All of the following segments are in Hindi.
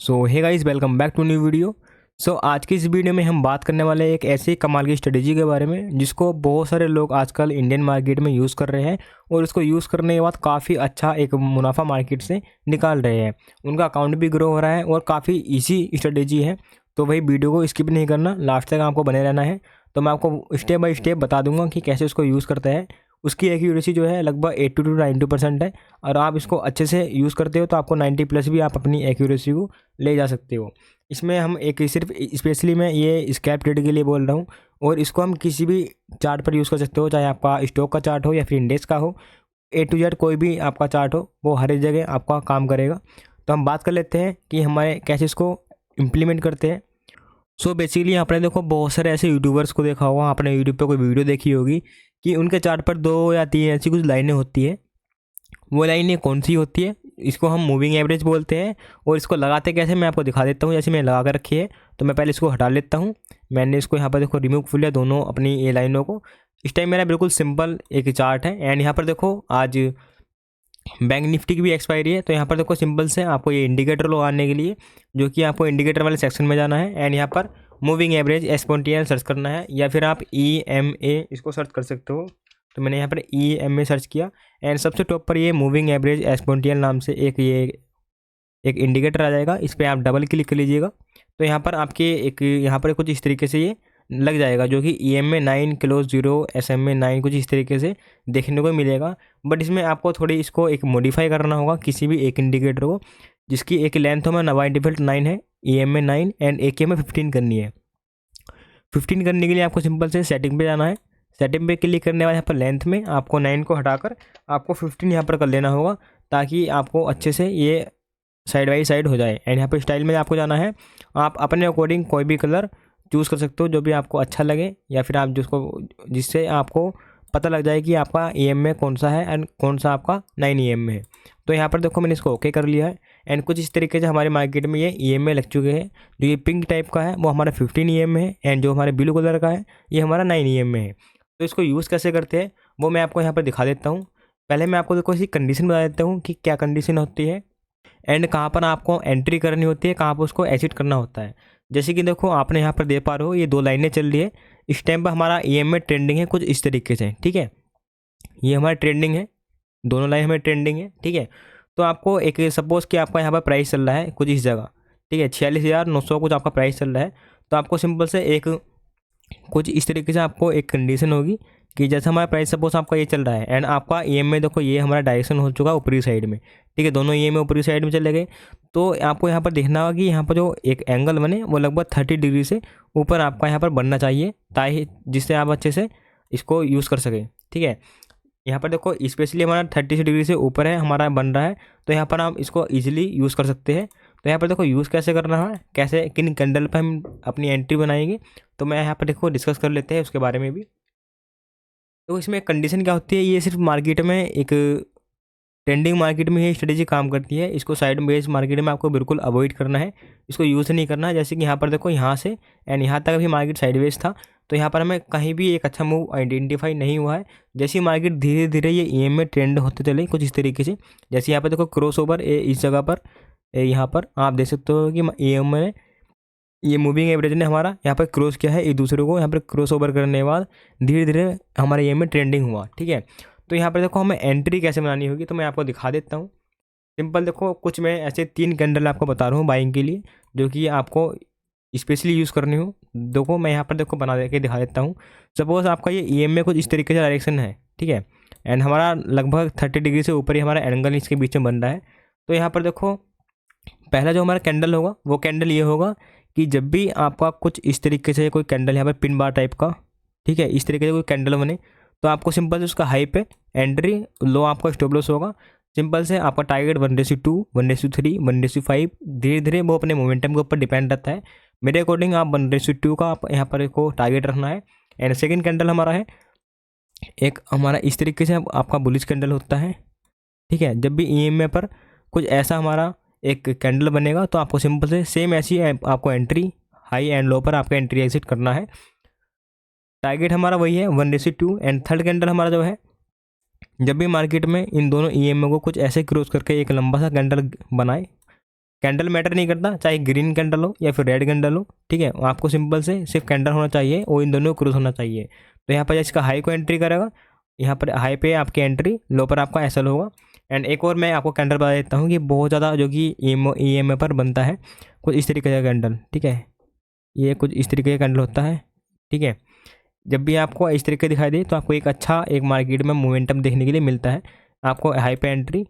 So hey guys, welcome back to new video. आज की इस वीडियो में हम बात करने वाले हैं एक ऐसी कमाल की स्ट्रेटेजी के बारे में जिसको बहुत सारे लोग आजकल इंडियन मार्केट में यूज़ कर रहे हैं और उसको यूज़ करने के बाद काफ़ी अच्छा एक मुनाफा मार्केट से निकाल रहे हैं। उनका अकाउंट भी ग्रो हो रहा है और काफ़ी ईजी स्ट्रेटेजी है। तो वही वीडियो को स्किप नहीं करना, लास्ट तक आपको बने रहना है। तो मैं आपको स्टेप बाय स्टेप बता दूंगा कि कैसे उसको यूज़ करते हैं। उसकी एक्यूरेसी जो है लगभग 80 टू 90% है और आप इसको अच्छे से यूज़ करते हो तो आपको 90+ भी आप अपनी एक्यूरेसी को ले जा सकते हो। इसमें हम एक सिर्फ स्पेशली मैं ये स्कैल्प ट्रेड के लिए बोल रहा हूँ और इसको हम किसी भी चार्ट पर यूज़ कर सकते हो, चाहे आपका स्टॉक का चार्ट हो या फिर इंडेक्स का हो। A to Z कोई भी आपका चार्ट हो वो हर एक जगह आपका काम करेगा। तो हम बात कर लेते हैं कि हमारे कैसे इसको इम्प्लीमेंट करते हैं। बेसिकली आपने देखो बहुत सारे ऐसे यूट्यूबर्स को देखा होगा, आपने यूट्यूब पे कोई वीडियो देखी होगी कि उनके चार्ट पर 2 या 3 ऐसी कुछ लाइनें होती है। वो लाइनें कौन सी होती है? इसको हम मूविंग एवरेज बोलते हैं। और इसको लगाते कैसे मैं आपको दिखा देता हूँ। जैसे मैंने लगा कर रखी है तो मैं पहले इसको हटा लेता हूँ। मैंने इसको यहाँ पर देखो रिमूव कर लिया दोनों अपनी ये लाइनों को। इस टाइम मेरा बिल्कुल सिंपल एक चार्ट है। एंड यहाँ पर देखो आज बैंक निफ्टी की भी एक्सपायरी है। तो यहाँ पर देखो सिंपल से आपको ये इंडिकेटर लगाने के लिए जो कि आपको इंडिकेटर वाले सेक्शन में जाना है एंड यहाँ पर मूविंग एवरेज एक्सपोनेंशियल सर्च करना है या फिर आप EMA इसको सर्च कर सकते हो। तो मैंने यहाँ पर EMA सर्च किया एंड सबसे टॉप पर ये मूविंग एवरेज एक्सपोनेंशियल नाम से एक इंडिकेटर आ जाएगा। इस पर आप डबल क्लिक कर लीजिएगा तो यहाँ पर आपके एक यहाँ पर कुछ इस तरीके से ये लग जाएगा जो कि EMA 9 क्लोज 0 SMA 9 कुछ इस तरीके से देखने को मिलेगा। बट इसमें आपको थोड़ी इसको एक मॉडिफाई करना होगा किसी भी एक इंडिकेटर को जिसकी एक लेंथ हो में बाई डिफॉल्ट 9 है, EMA 9 एंड एक में 15 करनी है। 15 करने के लिए आपको सिंपल से सेटिंग पे जाना है। सेटिंग पे क्लिक करने बाद यहाँ पर लेंथ में आपको 9 को हटाकर आपको 15 यहाँ पर कर लेना होगा ताकि आपको अच्छे से ये साइड बाई साइड हो जाए। एंड यहाँ पर स्टाइल में आपको जाना है। आप अपने अकॉर्डिंग कोई भी कलर चूज़ कर सकते हो जो भी आपको अच्छा लगे या फिर आप जिससे आपको पता लग जाए कि आपका EMA कौन सा है एंड कौन सा आपका 9 EMA है। तो यहाँ पर देखो मैंने इसको ओके कर लिया है एंड कुछ इस तरीके से हमारे मार्केट में ये EMA लग चुके हैं। जो ये पिंक टाइप का है वो हमारा 15 EMA है एंड जो हमारे ब्लू कलर का है ये हमारा 9 EMA है। तो इसको यूज़ कैसे करते हैं वो मैं आपको यहाँ पर दिखा देता हूँ। पहले मैं आपको देखो इसी कंडीशन बता देता हूँ कि क्या कंडीशन होती है एंड कहाँ पर आपको एंट्री करनी होती है, कहाँ पर उसको एग्जिट करना होता है। जैसे कि देखो आपने यहाँ पर दे पा रहे हो ये 2 लाइनें चल रही है। इस टाइम पर हमारा EMA ट्रेंडिंग है कुछ इस तरीके से, ठीक है। ये हमारा ट्रेंडिंग है, दोनों लाइन हमारी ट्रेंडिंग है, ठीक है। तो आपको एक सपोज़ कि आपका यहाँ पर प्राइस चल रहा है कुछ इस जगह, ठीक है, 46,900 कुछ आपका प्राइस चल रहा है। तो आपको सिंपल से एक कुछ इस तरीके से आपको एक कंडीशन होगी कि जैसे हमारा प्राइस सपोज आपका ये चल रहा है एंड आपका EMA देखो ये हमारा डायरेक्शन हो चुका है ऊपरी साइड में, ठीक है, दोनों EMA ऊपरी साइड में चले गए। तो आपको यहाँ पर देखना होगा कि यहाँ पर जो एक एंगल बने वो लगभग 30 डिग्री से ऊपर आपका यहाँ पर बनना चाहिए ताकि जिससे आप अच्छे से इसको यूज़ कर सकें, ठीक है। यहाँ पर देखो स्पेशली हमारा 30 डिग्री से ऊपर है हमारा बन रहा है तो यहाँ पर आप इसको ईजिली यूज़ कर सकते हैं। तो यहाँ पर देखो यूज़ कैसे करना है, कैसे किन कैंडल पर हम अपनी एंट्री बनाएंगे तो मैं यहाँ पर देखो डिस्कस कर लेते हैं उसके बारे में भी। तो इसमें कंडीशन क्या होती है, ये सिर्फ मार्केट में एक ट्रेंडिंग मार्केट में ये स्ट्रेटेजी काम करती है। इसको साइड बेस्ड मार्केट में आपको बिल्कुल अवॉइड करना है, इसको यूज़ नहीं करना है। जैसे कि यहाँ पर देखो यहाँ से एंड यहाँ तक भी मार्केट साइडवेज था तो यहाँ पर हमें कहीं भी एक अच्छा मूव आइडेंटिफाई नहीं हुआ है। जैसे ही मार्केट धीरे धीरे ये EMA ट्रेंड होते चले कुछ इस तरीके से, जैसे यहाँ पर देखो क्रॉस ओवर इस जगह पर यहाँ पर आप देख सकते हो कि EMA ये मूविंग एवरेज ने हमारा यहाँ पर क्रॉस किया है एक दूसरे को। यहाँ पर क्रॉस ओवर करने के बाद धीरे धीरे हमारे EMA ट्रेंडिंग हुआ, ठीक है। तो यहाँ पर देखो हमें एंट्री कैसे बनानी होगी तो मैं आपको दिखा देता हूँ। सिंपल देखो कुछ मैं ऐसे 3 कैंडल आपको बता रहा हूँ बाइंग के लिए जो कि आपको स्पेशली यूज़ करनी हो। देखो मैं यहाँ पर देखो बना दे के दिखा देता हूँ। सपोज़ आपका ये EMA कुछ इस तरीके से डायरेक्शन है, ठीक है, एंड हमारा लगभग 30 डिग्री से ऊपर ही हमारा एंगल इसके बीच में बन रहा है। तो यहाँ पर देखो पहला जो हमारा कैंडल होगा वो कैंडल ये होगा कि जब भी आपका कुछ इस तरीके से कोई कैंडल यहाँ पर पिन बार टाइप का, ठीक है, इस तरीके से कोई कैंडल बने तो आपको सिंपल से उसका हाई पे एंट्री, लो आपका स्टॉप लॉस होगा। सिंपल से आपका टारगेट 1:2, 1:3, 1:5 धीरे धीरे वो अपने मोमेंटम के ऊपर डिपेंड रहता है। मेरे अकॉर्डिंग आप 1:2 का आप यहाँ पर को टारगेट रखना है। एंड सेकेंड कैंडल हमारा है एक हमारा इस तरीके से आपका बुलिश कैंडल होता है, ठीक है। जब भी EMA पर कुछ ऐसा हमारा एक कैंडल बनेगा तो आपको सिंपल से सेम ऐसी आपको एंट्री हाई एंड लो पर आपका एंट्री एग्जिट करना है। टारगेट हमारा वही है 1:2। एंड थर्ड कैंडल हमारा जो है जब भी मार्केट में इन दोनों EMA को कुछ ऐसे क्रॉस करके एक लंबा सा कैंडल बनाए कैंडल मैटर नहीं करता, चाहे ग्रीन कैंडल हो या फिर रेड कैंडल हो, ठीक है। आपको सिंपल से सिर्फ कैंडल होना चाहिए और इन दोनों क्रॉस होना चाहिए। तो यहाँ पर इसका हाई को एंट्री करेगा, यहाँ पर हाई पे आपकी एंट्री, लो पर आपका एसएल होगा। एंड एक और मैं आपको कैंडल बता देता हूँ कि बहुत ज़्यादा जो कि EMA पर बनता है कुछ इस तरीके का कैंडल, ठीक है। ये कुछ इस तरीके का कैंडल होता है, ठीक है। जब भी आपको इस तरीके दिखाई दे तो आपको एक अच्छा एक मार्केट में मोमेंटम देखने के लिए मिलता है। आपको हाई पे एंट्री,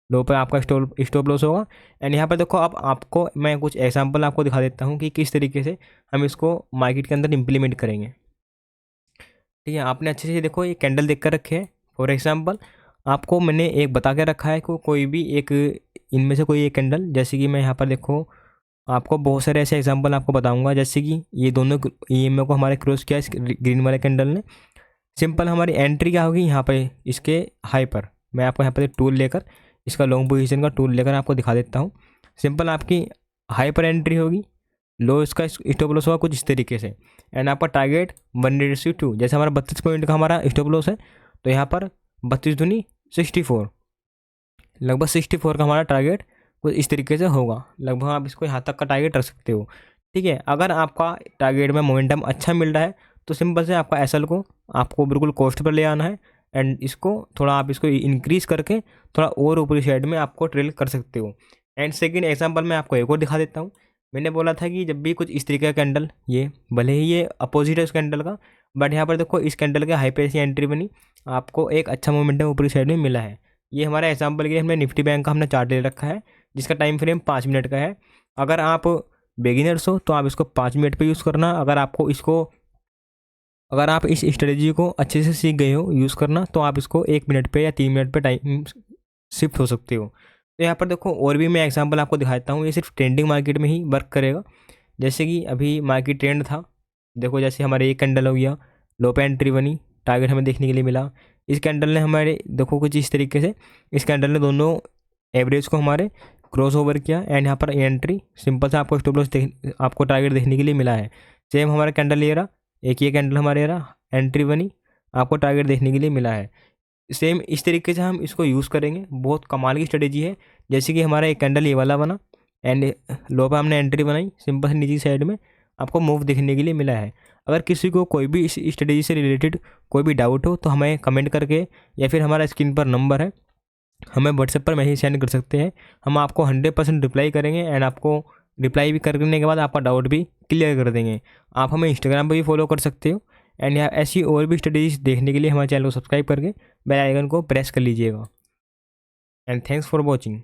लो पर आपका स्टॉप लॉस होगा। एंड यहाँ पर देखो, अब आपको मैं कुछ एग्जांपल आपको दिखा देता हूँ कि किस तरीके से हम इसको मार्केट के अंदर इम्प्लीमेंट करेंगे, ठीक है। आपने अच्छे से देखो ये कैंडल देख कर रखे हैं। फॉर एग्जांपल आपको मैंने एक बता के रखा है कि कोई भी एक इनमें से कोई एक कैंडल, जैसे कि मैं यहाँ पर देखो आपको बहुत सारे ऐसे एग्जांपल आपको बताऊंगा, जैसे कि ये दोनों EMA को हमारे क्रॉस किया इस ग्रीन वाले कैंडल ने। सिंपल हमारी एंट्री क्या होगी यहाँ पे इसके हाई पर, मैं आपको यहाँ पर टूल लेकर इसका लॉन्ग पोजीशन का टूल लेकर आपको दिखा देता हूँ। सिंपल आपकी हाई पर एंट्री होगी, लो इसका स्टॉप लॉस होगा कुछ इस तरीके से। एंड आपका टारगेट 1/2, जैसे हमारा 32 पॉइंट का हमारा स्टॉप लॉस है, तो यहाँ पर 32 दूनी 64, लगभग 64 का हमारा टारगेट कुछ इस तरीके से होगा। लगभग आप इसको यहाँ तक का टारगेट रख सकते हो, ठीक है। अगर आपका टारगेट में मोमेंटम अच्छा मिल रहा है तो सिंपल से आपका एसएल को आपको बिल्कुल कॉस्ट पर ले आना है। एंड इसको थोड़ा आप इसको इंक्रीज़ करके थोड़ा और ऊपरी साइड में आपको ट्रेल कर सकते हो। एंड सेकंड एग्जांपल मैं आपको एक और दिखा देता हूँ। मैंने बोला था कि जब भी कुछ इस तरीके का कैंडल, ये भले ही ये अपोजिट है उस कैंडल का, बट यहाँ पर देखो इस कैंडल के हाई पे ऐसी एंट्री बनी, आपको एक अच्छा मोमेंटम ऊपरी साइड में मिला है। ये हमारा एग्जांपल के लिए हमने निफ्टी बैंक का हमने चार्ट ले रखा है, जिसका टाइम फ्रेम 5 मिनट का है। अगर आप बिगिनर्स हो तो आप इसको 5 मिनट पे यूज़ करना। अगर आप इस स्ट्रेटजी को अच्छे से सीख गए हो यूज़ करना, तो आप इसको 1 मिनट पे या 3 मिनट पे टाइम शिफ्ट हो सकते हो। तो यहाँ पर देखो और भी मैं एग्जांपल आपको दिखाता हूँ, ये सिर्फ ट्रेंडिंग मार्केट में ही वर्क करेगा। जैसे कि अभी मार्केट ट्रेंड था, देखो जैसे हमारे एक कैंडल हो गया, लो पे एंट्री बनी, टारगेट हमें देखने के लिए मिला। इस कैंडल ने हमारे देखो कुछ इस तरीके से इस कैंडल ने दोनों एवरेज को हमारे क्रॉस ओवर किया। एंड यहाँ पर एंट्री, सिंपल से आपको स्टॉप लॉस आपको टारगेट देखने के लिए मिला है। सेम हमारा कैंडल ये रहा, एक ये कैंडल हमारे रहा, एंट्री बनी, आपको टारगेट देखने के लिए मिला है। सेम इस तरीके से हम इसको यूज़ करेंगे, बहुत कमाल की स्ट्रेटेजी है। जैसे कि हमारा एक कैंडल ये वाला बना एंड लो पे हमने एंट्री बनाई, सिंपल से नीचे साइड में आपको मूव देखने के लिए मिला है। अगर किसी को कोई भी इस स्ट्रेटेजी से रिलेटेड कोई भी डाउट हो तो हमें कमेंट करके या फिर हमारा स्क्रीन पर नंबर है, हमें व्हाट्सएप पर मैसेज सेंड कर सकते हैं। हम आपको 100% रिप्लाई करेंगे। एंड आपको रिप्लाई भी करने के बाद आपका डाउट भी क्लियर कर देंगे। आप हमें इंस्टाग्राम पर भी फॉलो कर सकते हो। एंड यहाँ ऐसी और भी स्ट्रेटेजीज देखने के लिए हमारे चैनल को सब्सक्राइब करके बेल आइकन को प्रेस कर लीजिएगा। And thanks for watching.